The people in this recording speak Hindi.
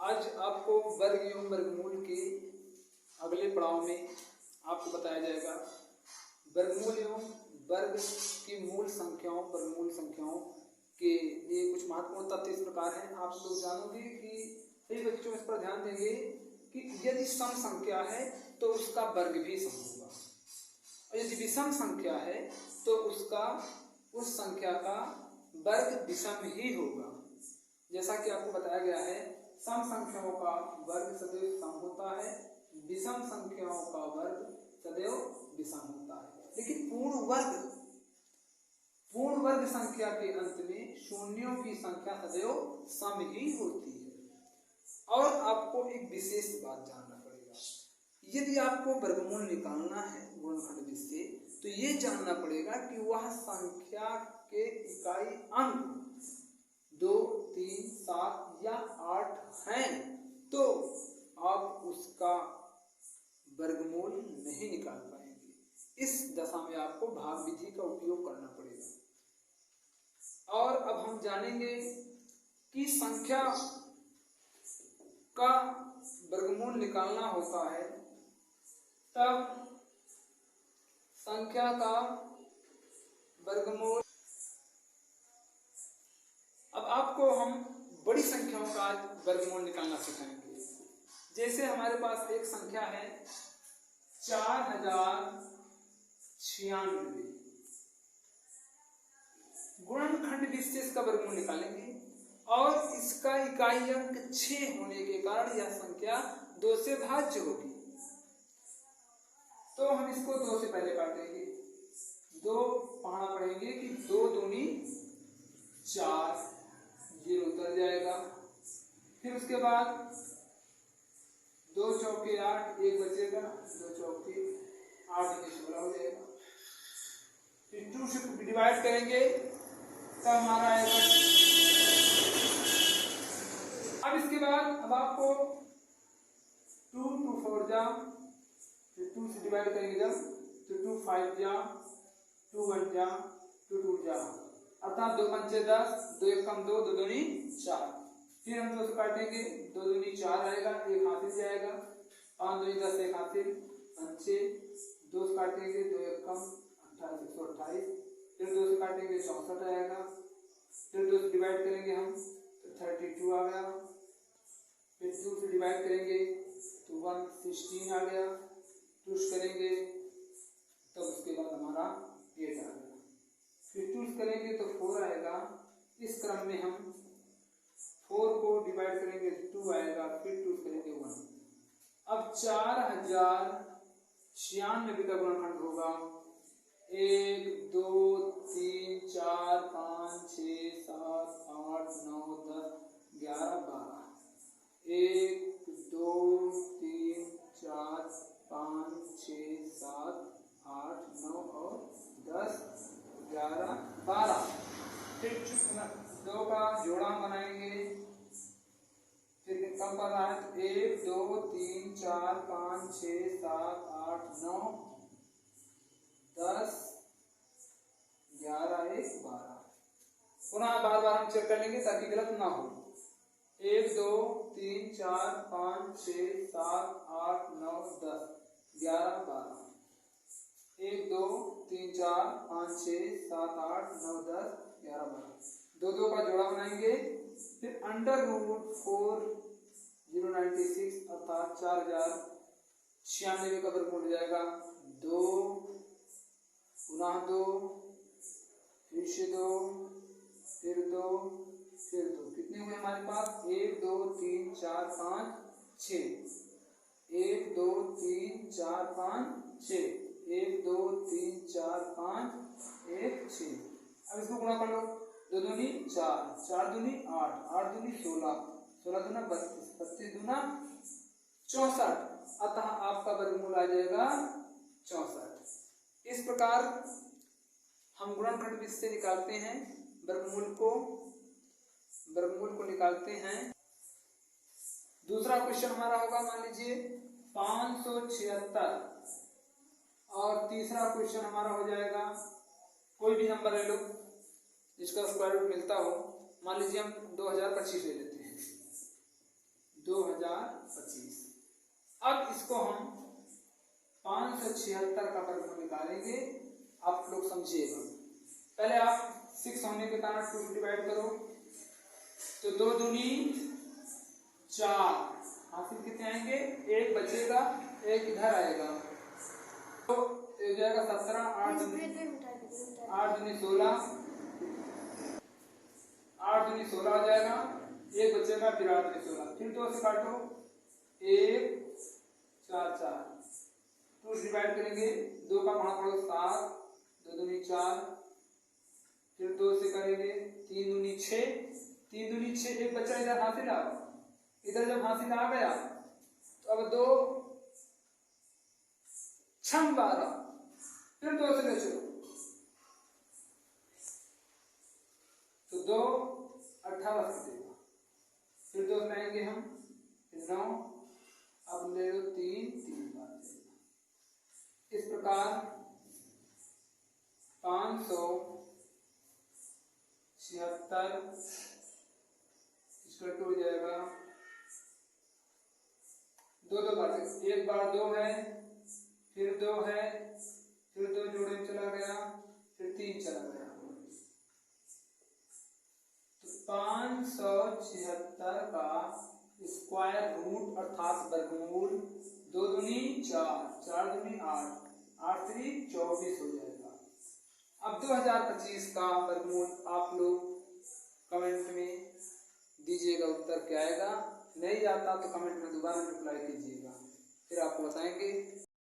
आज आपको वर्ग एवं वर्गमूल के अगले पड़ाव में आपको बताया जाएगा वर्गमूल एवं वर्ग की मूल संख्याओं वर्गमूल संख्याओं के लिए कुछ महत्वपूर्ण तथ्य इस प्रकार हैं। आप लोग जानोगे कि कई बच्चों इस पर ध्यान देंगे कि यदि सम संख्या है तो उसका वर्ग भी सम होगा, और यदि विषम संख्या है तो उसका उस संख्या का वर्ग विषम ही होगा। जैसा कि आपको बताया गया है, सम संख्याओं का वर्ग सदैव सम होता है, विषम संख्याओं का वर्ग सदैव विषम होता है। लेकिन पूर्ण वर्ग संख्या के अंत में शून्यों की संख्या सदैव सम ही होती है। और आपको एक विशेष बात जानना पड़ेगा, यदि आपको वर्गमूल निकालना है गुणनखंड से, तो ये जानना पड़ेगा कि वह संख्या के इकाई अंक 2, 3, 7 या 8 हैं तो आप उसका वर्गमूल नहीं निकाल पाएंगे। इस दशा में आपको भाग विधि का उपयोग करना पड़ेगा। और अब हम जानेंगे कि संख्या का वर्गमूल निकालना होता है तब संख्या का वर्गमूल। अब आपको हम बड़ी संख्याओं का वर्गमूल निकालना सिखाएंगे। जैसे हमारे पास एक संख्या है 4096, गुणनखंड विशेष का वर्गमूल निकालेंगे और इसका इकाई अंक 6 होने के कारण यह संख्या 2 से भाज्य होगी। तो हम इसको 2 से पहले काटेंगे, 2 पढ़ना पड़ेंगे कि 2 दूनी 4, 0 उतर जाएगा। फिर उसके बाद 2 चौके 8, 1 बचेगा, 2 चौके 8 16 हो जाएगा। फिर 2 से डिवाइड करेंगे तब हमारा आएगा। अब इसके बाद अब आपको 2 2 4 जा, फिर 2 से डिवाइड करेंगे जब तो 2 5 जा, 2 1 जा, 2 2 जा, अर्थात 2 पंचे 10, 2 1 कम 2, 2 दूनी 4। फिर हम 2 से काटेंगे, 2 दूनी 4 आएगा, 1 हासिल जाएगा, 5 दूनी 10, 1 हासिल, 5 2 से काटेंगे, 2 1 कम 28, 128। फिर 2 से काटेंगे 64 आएगा। फिर 2 से डिवाइड करेंगे हम तो 32 आ गया। फिर 2 से डिवाइड करेंगे तो 116 आ गया। 2 करेंगे तब उसके बाद हमारा 8 आ गया। फिर 2 करेंगे तो 4 आएगा। इस क्रम में हम 4 को डिवाइड करेंगे तो 2 आएगा, फिर 2 करेंगे 1। अब 4096 का गुणनखंड होगा 1 2 3 4 5 6 7 8 9 10 11 12। 1 2 3 4 5 6 7 8 9 और 10 11 12। फिर 2 का जोड़ा बनाएंगे, फिर कम कर रहा है तो 1 2 3 4 5 6 7 8 9 10 11 1 12। पुनः बार बार हम चेक कर लेंगे ताकि गलत ना हो। 1 2 3 4 5 6 7 8 9 10 11 12। 1 2 3 4 5 6 7 8 9 10 11 12। 2 2 का जोड़ा बनाएंगे, फिर √4096 अर्थात 4096 का वर्गमूल हो जाएगा 2 पुनः 2 फिर से 2 फिर 2 फिर 2। कितने हुए हमारे पास? 1 2 3 4 5 6। 1 2 3 4 5 6। 1 2 3 4 5 1 6। अब इसको गुणा कर लो, 2 दूनी 4, 4 दूनी 8, 8 दूनी 16, 16 दूना 32, 32 दूना 64। अतः आपका वर्गमूल आ जाएगा 64। इस प्रकार हम गुणनखंड विधि से निकालते हैं वर्गमूल को निकालते हैं। दूसरा क्वेश्चन हमारा होगा, मान लीजिए 576, और तीसरा क्वेश्चन हमारा हो जाएगा, कोई भी नंबर ले लो जिसका स्क्वायर रूट मिलता हो। मान लीजिए हम 2025 ले लेते हैं। 2025। अब इसको हम 576 का वर्गमूल निकालेंगे। आप लोग समझिएगा। पहले आप 6 होने के कारण 2 से डिवाइड करो, तो 2 दूनी 4, हासिल कितने आएंगे? 1 बचेगा, 1 इधर आएगा, तो ये जाएगा 17, 8 दूनी 16, 8 दूनी 16 हो जाएगा, 1 बचेगा, फिर 8 दूनी 16, फिर 2 से काटो, 1 4 4, 2 से डिवाइड करेंगे, 2 का भाग पड़ो 7, 2 दूनी 4, फिर 2 से करेंगे, 3 दूनी 6, 3 दूनी 6, 1 बच्चा इधर हासिल आ, इधर जब हासिल आ गया तो अब 2 6 12, फिर 2 से ले चलो, तो 2 18 से देगा, फिर 2 से लाएंगे हम, फिर 9, अब ले लो 3 3 बार देगा। इस प्रकार 576 इसका टूट जाएगा, 2 बार, एक बार 2 है, फिर 2 है, फिर 2 जोड़े में चला गया, फिर 3 चला गया, तो 576 का स्क्वायर रूट अर्थात वर्गमूल 2 दूनी 4, 4 दूनी 8, 8 3 24 हो जाएगा। अब 2025 का वर्गमूल आप लोग कमेंट में दीजिएगा, उत्तर क्या आएगा। नहीं आता तो कमेंट में दोबारा रिप्लाई कीजिएगा, फिर आपको बताएंगे।